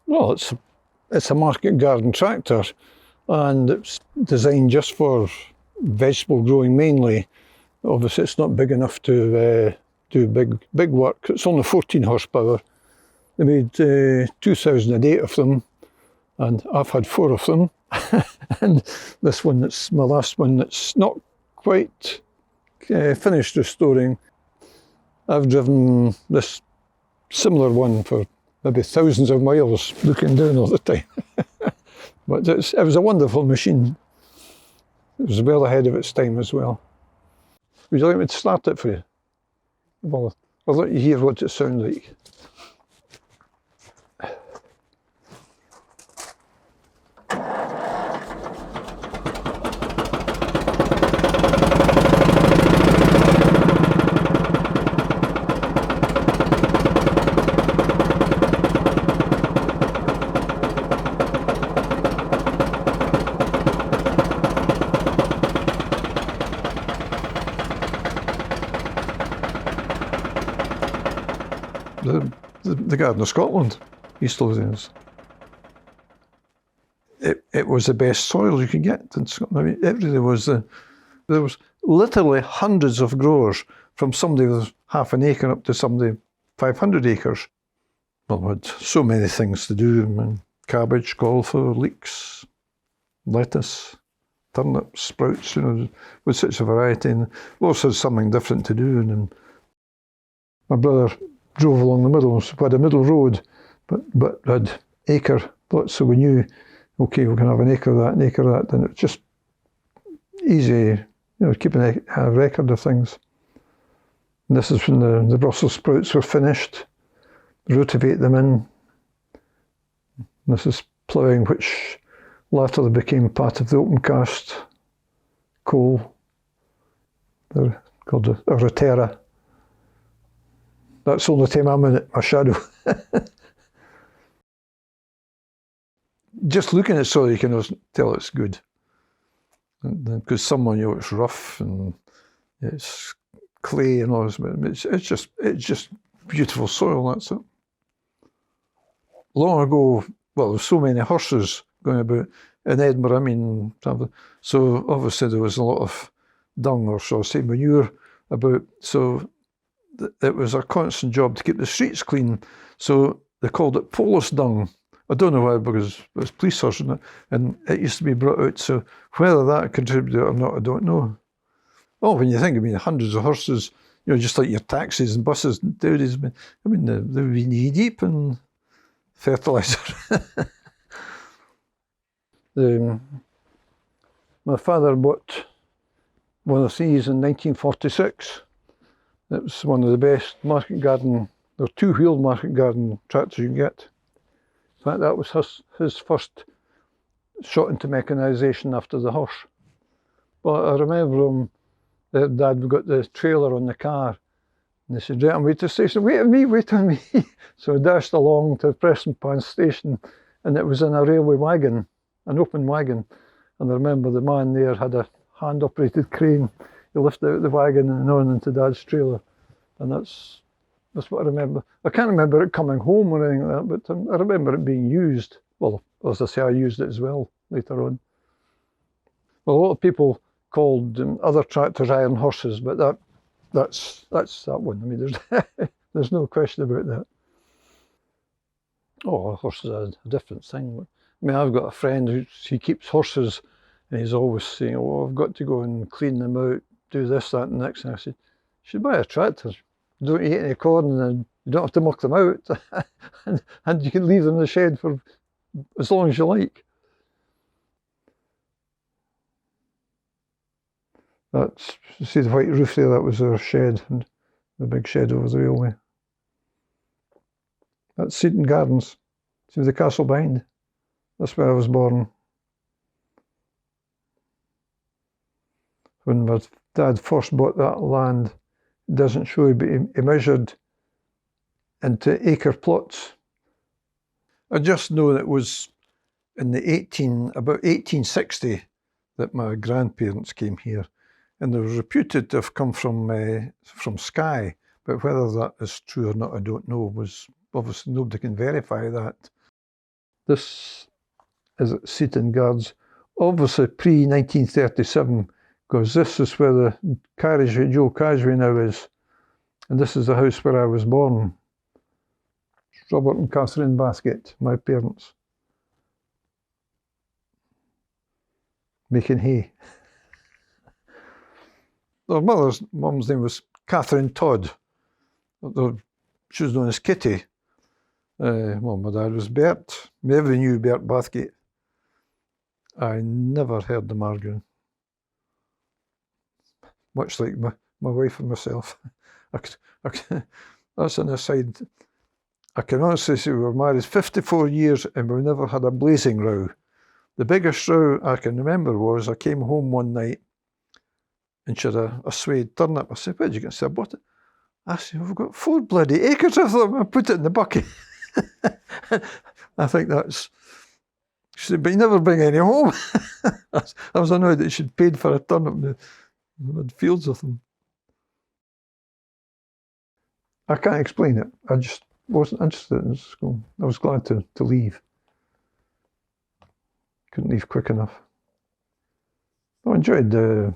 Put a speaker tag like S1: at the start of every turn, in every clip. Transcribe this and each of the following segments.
S1: Well, it's a market garden tractor, and it's designed just for vegetable growing mainly. Obviously, it's not big enough to do big work. It's only 14 horsepower. They made 2008 of them, and I've had 4 of them. And this one, that's my last one, that's not quite finished restoring. I've driven this similar one for maybe thousands of miles, looking down all the time. But it was a wonderful machine. It was well ahead of its time as well. Would you like me to start it for you? Well, I'll let you hear what it sounds like. The Garden of Scotland, East Lothians. It was the best soil you could get in Scotland. I mean, it really was. There was literally hundreds of growers, from somebody with half an acre up to somebody 500 acres. Well, we had so many things to do. I mean, cabbage, cauliflower, leeks, lettuce, turnips, sprouts, with such a variety. And we also had something different to do. And my brother drove along the middle, so we had a middle road, but had acre lots, so we knew, okay, we can have an acre of that, an acre of that, and it was just easy, keeping a record of things. And this is when the Brussels sprouts were finished, rotivate them in. This is ploughing, which latterly became part of the open cast coal. They're called a rotera. That's the only time I'm in it, my shadow. Just looking at soil, you can tell it's good. Because someone, it's rough and it's clay and all this, but it's just beautiful soil, that's it. Long ago, well, there were so many horses going about in Edinburgh, I mean, so obviously there was a lot of dung, or so I say manure about, so it was a constant job to keep the streets clean, so they called it Polish dung. I don't know why, because it was police horses, and it used to be brought out, so whether that contributed or not, I don't know. Oh, when you think, I mean, hundreds of horses, just like your taxis and buses nowadays, I mean, they would be knee deep in fertiliser. My father bought one of these in 1946. It was one of the best market garden, or two-wheeled market garden tractors you can get. In fact, that was his first shot into mechanisation after the horse. But I remember him, Dad got the trailer on the car, and they said, right, I'm waiting to the station, wait on me. So I dashed along to Prestonpans station, and it was in a railway wagon, an open wagon. And I remember the man there had a hand-operated crane. He lifted out the wagon and on into Dad's trailer. And that's what I remember. I can't remember it coming home or anything like that, but I remember it being used. Well, as I say, I used it as well later on. Well, a lot of people called other tractors iron horses, but that's that one. I mean, there's no question about that. Oh, a horse is a different thing. I mean, I've got a friend he keeps horses, and he's always saying, "Oh, I've got to go and clean them out, do this, that, and the next." And I said, "You should buy a tractor. You don't eat any corn, and you don't have to muck them out, and you can leave them in the shed for as long as you like." That's, you see the white roof there, that was our shed, and the big shed over the railway. That's Seaton Gardens. See the castle behind? That's where I was born. When my dad first bought that land, it doesn't show you, but he measured into acre plots. I just know that it was in about 1860 that my grandparents came here, and they were reputed to have come from Skye, but whether that is true or not, I don't know. Obviously nobody can verify that. This is at Seaton Guards, obviously pre-1937, because this is where the carriageway, Joe Carriageway now is, and this is the house where I was born. Robert and Catherine Bathgate, my parents, making hay. Their mum's name was Catherine Todd. She was known as Kitty. Well, my dad was Bert. Everybody knew Bert Bathgate. I never heard them arguing. Much like my wife and myself. That's an aside. I can honestly say we were married 54 years and we never had a blazing row. The biggest row I can remember was I came home one night and she had a suede turnip. I said, where'd you get? I bought it. I said, we've got 4 bloody acres of them. I put it in the bucket. I think that's... She said, but you never bring any home. I was annoyed that she'd paid for a turnip. We had fields of them. I can't explain it. I just wasn't interested in school. I was glad to leave. Couldn't leave quick enough. I enjoyed the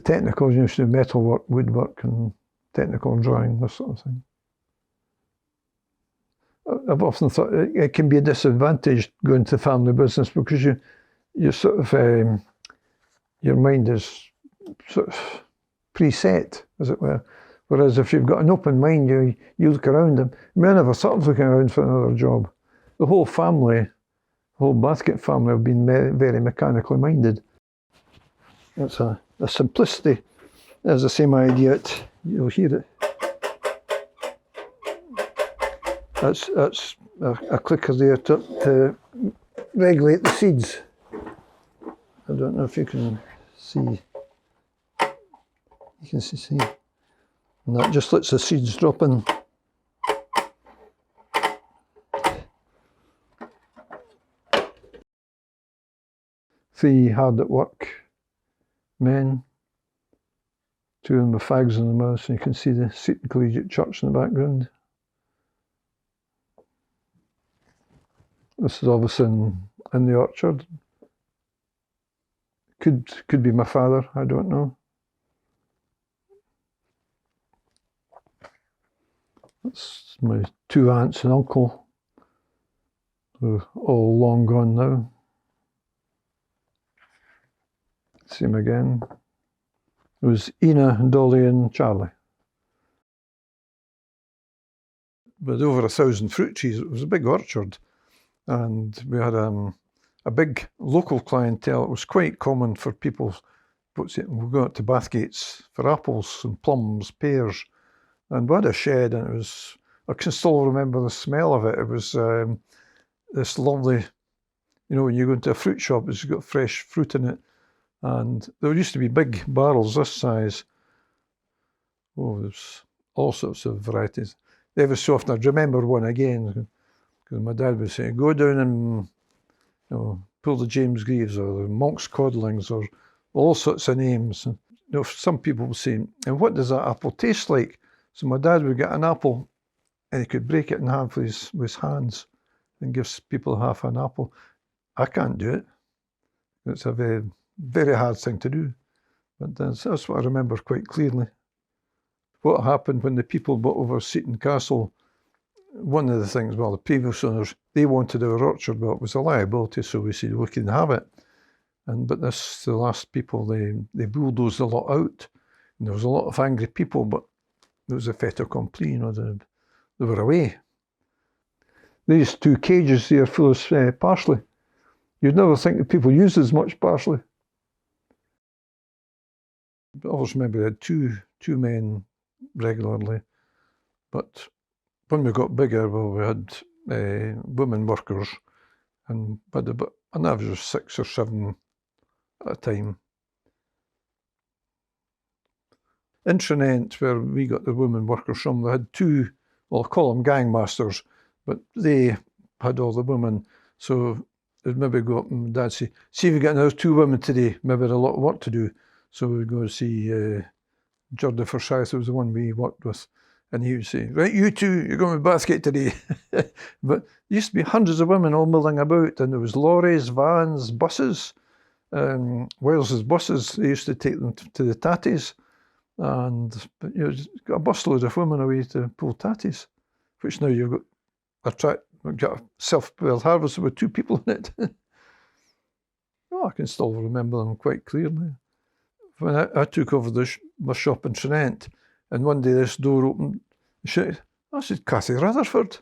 S1: technical, you know, metalwork, woodwork and technical drawing, this sort of thing. I've often thought it can be a disadvantage going to family business because you sort of, your mind is sort of preset, as it were. Whereas if you've got an open mind, you look around and I never thought of looking around for another job. The whole family, the whole Bathgate family have been very mechanically minded. It's a simplicity. There's the same idea, you'll hear it. That's a clicker there to regulate the seeds. I don't know if you can see. You can see. And that just lets the seeds drop in. 3 hard at work men, 2 of them with fags in their mouths, and you can see the Seaton Collegiate Church in the background. This is obviously in the orchard. Could be my father, I don't know. That's my 2 aunts and uncle. They're all long gone now. See him again. It was Ina, Dolly and Charlie. With over 1,000 fruit trees, it was a big orchard. And we had a big local clientele. It was quite common for people, we'll go out to Bathgates for apples and plums, pears. And we had a shed and it was, I can still remember the smell of it. It was this lovely, you know, when you go into a fruit shop, it's got fresh fruit in it. And there used to be big barrels this size. Oh, there's all sorts of varieties. Every so often I'd remember one again, because my dad would say, go down and, you know, pull the James Greaves or the Monk's Codlings or all sorts of names. And, you know, some people would say, and what does that apple taste like? So my dad would get an apple and he could break it in half with his hands and give people half an apple. I can't do it. It's a very, very hard thing to do. But that's what I remember quite clearly. What happened when the people bought over Seaton Castle, one of the things, well, the previous owners, they wanted our orchard, well, it was a liability, so we said, we can have it. But the last people, they bulldozed a lot out. And there was a lot of angry people, but it was a fait accompli, you know, they were away. These 2 cages here full of parsley. You'd never think that people used as much parsley. I always remember we had two men regularly, but when we got bigger, well, we had women workers, and we had about an average of 6 or 7 at a time. In Trinent, where we got the women workers from, they had 2, well, I'll call them gangmasters, but they had all the women. So they'd maybe go up and Dad say, see if you get another 2 women today, maybe had a lot of work to do. So we'd go see Jordi Forsyth, who was the one we worked with, And he would say, right, you two, you're going to Bathgate today. But there used to be hundreds of women all milling about, and there was lorries, vans, buses. Wales's buses, they used to take them to the tatties. And got a busload of women away to pull tatties, which now you've got a self-propelled harvester with 2 people in it. Oh, I can still remember them quite clearly. When I took over my shop in Trent, and one day this door opened, I said, Cathy Rutherford.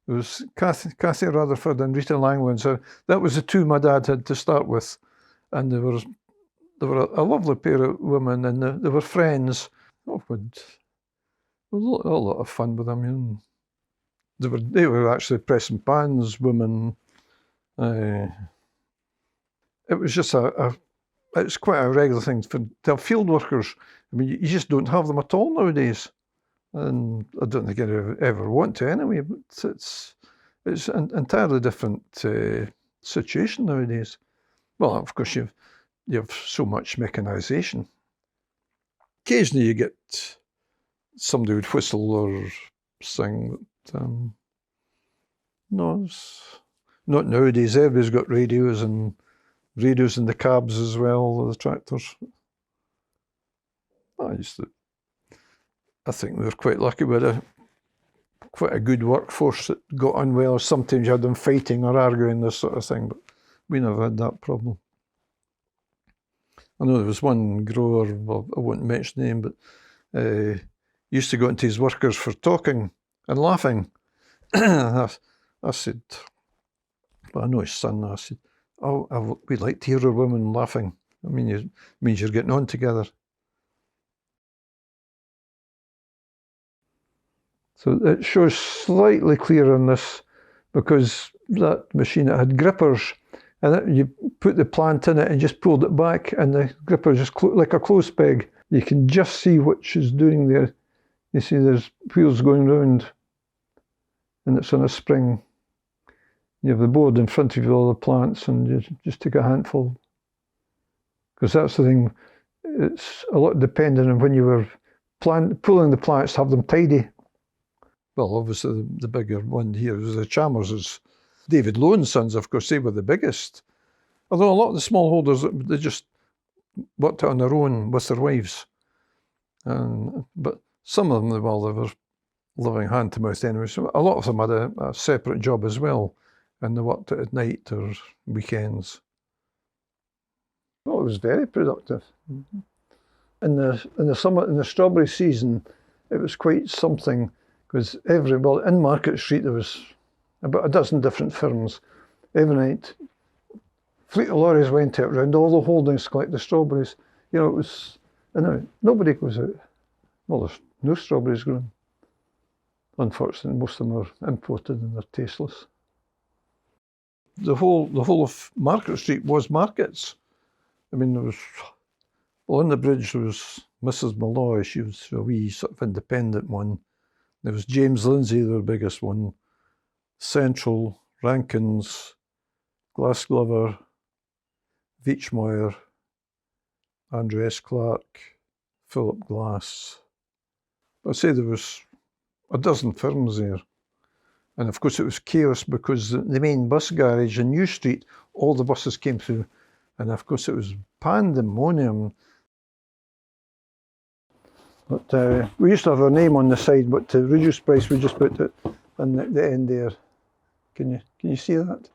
S1: It was Cathy Rutherford and Rita Langland. So that was the 2 my dad had to start with. And they were a lovely pair of women, and they were friends. Oh, it was a lot of fun with them. You know. They were actually pressing pans, women. It was just it's quite a regular thing to have field workers. I mean, you just don't have them at all nowadays, and I don't think I ever want to anyway. But it's an entirely different situation nowadays. Well, of course you have so much mechanisation. Occasionally you get somebody would whistle or sing, but no, it's not nowadays. Everybody's got radios in the cabs as well, the tractors. I think we were quite lucky with quite a good workforce that got on well. Sometimes you had them fighting or arguing, this sort of thing, but we never had that problem. I know there was one grower, well, I won't mention the name, but used to go into his workers for talking and laughing. I said, well, I know his son, I said, oh, we'd like to hear a woman laughing. I mean, it means you're getting on together. So it shows slightly clearer on this because that machine, it had grippers, and you put the plant in it and just pulled it back, and the gripper just like a clothes peg. You can just see what she's doing there. You see there's wheels going round, and it's on a spring. You have the board in front of you, all the plants, and you just take a handful. Because that's the thing, it's a lot dependent on when you were pulling the plants to have them tidy. Well, obviously the bigger one here was the Chalmers's. David Lowen's sons, of course, they were the biggest. Although a lot of the smallholders, they just worked it on their own with their wives. But some of them, well, they were living hand to mouth anyway. So a lot of them had a separate job as well, and they worked it at night or weekends. Well, it was very productive. In the summer, in the strawberry season, it was quite something, because in Market Street there was about a dozen different firms. Every night, fleet of lorries went out around all the holdings to collect the strawberries. You know, it was, nobody goes out. Well, there's no strawberries grown. Unfortunately, most of them are imported and they're tasteless. The whole of Market Street was markets. I mean, there was, well, on the bridge there was Mrs. Malloy. She was a wee sort of independent one. There was James Lindsay, their biggest one. Central, Rankins, Glasgower, Veachmoyer, Andrew S. Clark, Philip Glass. I'd say there was a dozen firms there. And of course it was chaos because the main bus garage in New Street, all the buses came through. And of course it was pandemonium. But we used to have our name on the side, but to reduce price we just put it on the end there. Can you see that?